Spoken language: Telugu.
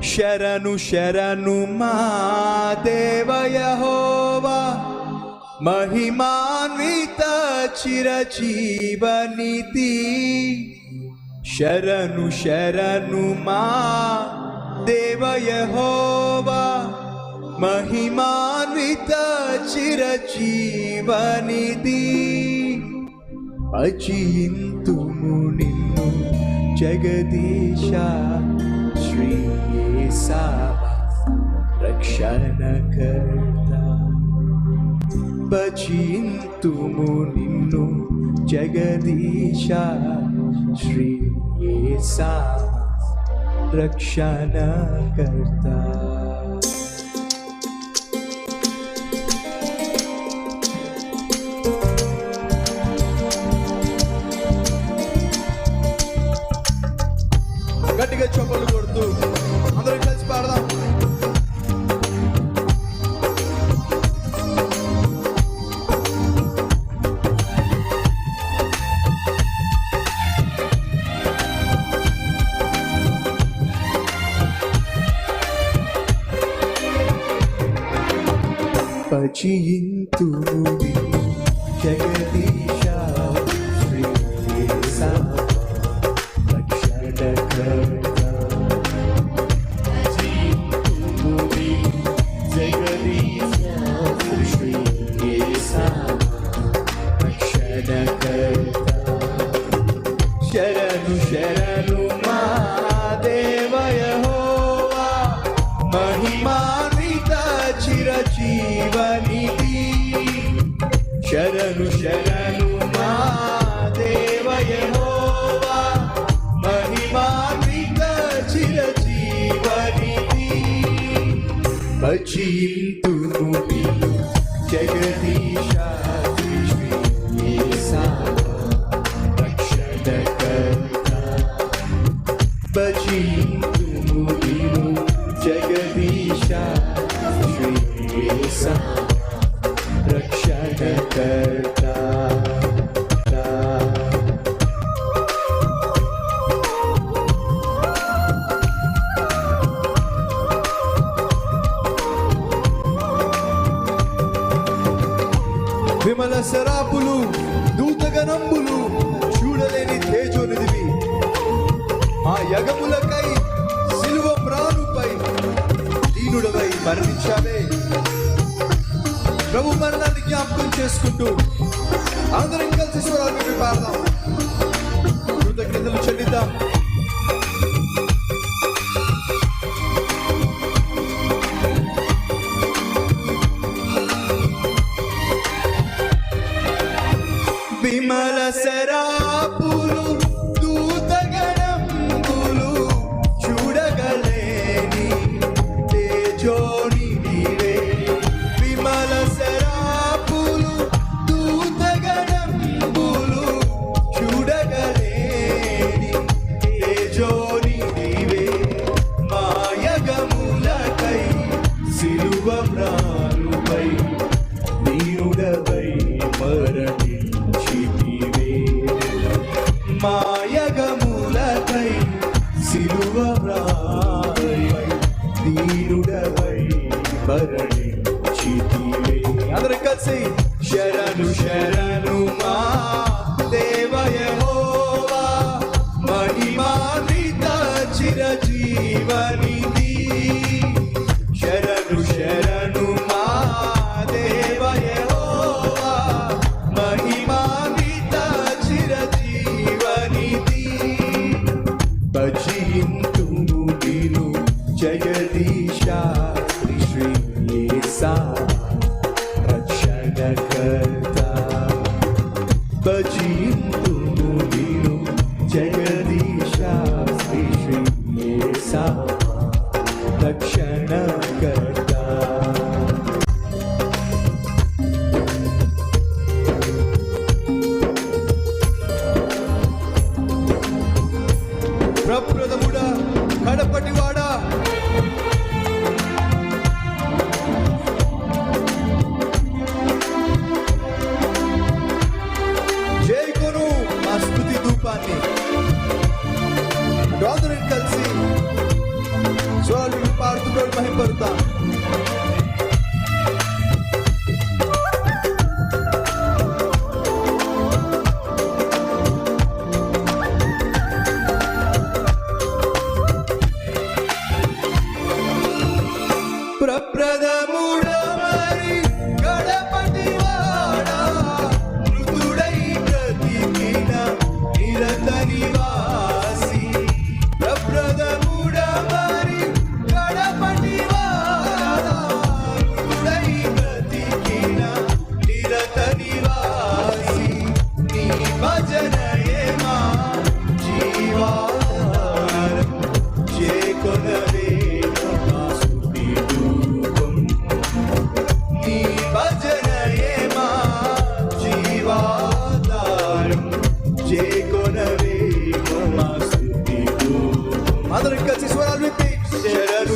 శరణు శరణు మా దేవ యెహోవా, మహిమాన్విత చిరజీవనిధి. శరణు శరణు మా దేవ యెహోవా, మహిమాన్విత చిరజీవనిధి. అజింతుము నిన్ను జగదీశ శ్రీ యేసయ్య రక్షణకర్త. భజింతుము నిన్ను జగదీశ శ్రీ యేసయ్య రక్షణకర్త. గట్టిగా చప్పట్లు కొడుతూ అందరూ కలిసి పాడదాం. భజింతుము నిన్ను జగదీశ శ్రీ యేసయ్య రక్షణకర్త. భజింతుము నిన్ను జగదీశ శ్రీ యేసయ్య రక్షణకర్త. శరణు శరణు మా దేవ యెహోవా, మహిమాన్విత చిరజీవనిధి. శరణు శరణు మా దేవ యెహోవా, మహిమాన్విత చిరజీవనిధి. భజింతుము నిన్ను జగదీశ శ్రీ యేసయ్య రక్షణకర్త. భజింతుము నిన్ను జగదీశ శ్రీ యేసయ్య రక్షణకర్త. విమల శరాపులు దూతగణంబులు చూడలేని తేజోనిధివి. మా యగములకై సిలువ మ్రానుపై దీనుడవై మరణించావే. ప్రభు మరణాన్ని జ్ఞాపకం చేసుకుంటూ అందరం కలిసి స్వరాలు పెట్టి పాడదాం, కృతజ్ఞతలు చెల్లిద్దాం. విమల శరాపులు దూతగణంబులు చూడగలేని తేజోనిధివే. విమల శరాపులు దూతగణంబులు చూడగలేని తేజోనిధివే. మాయగములకై సిలువ మ్రానుపై దీనుడవై మరణించితివే. మాయగములకై సిలువ మ్రానుపై దీనుడవై మరణించితివే. అందరూ కలిసి శరణు శరణు మా దేవ యెహోవా, మహిమాన్విత చిరజీవనిధి. శరణు శరణు మా దేవ యెహోవా, మహిమాన్విత చిరజీవనిధి. భజింతుము నిన్ను జగదీశ శ్రీ యేసయ్య రక్షణకర్త. భజింతుము నిన్ను జగదీశ శ్రీ యేసయ్య రక్షణకర్త. ప్రప్రథముడా కడపటివాడా, జై కొను మా స్తుతి ధూపాన్ని. అందరం కలిసి స్వరాలు పాడుతూ ప్రభు మహిమపడతాం. ప్రప్రదముడా మరి గడపటి వాడా మృదుడై బ్రతికిన నిరత నివాసి. ప్రప్రదముడా మరి గడపటి వాడా మృదుడై బ్రతికిన నిరత నివాసి. నీ భజనయే మా జీవాధారం చేకొనవే మా స్తుతి ధూపం. నీ భజనయే మా జీవాధారం చేకొనవే మా స్తుతి ధూపం. అందరం కలిసి స్వరాలు విప్పి శరణు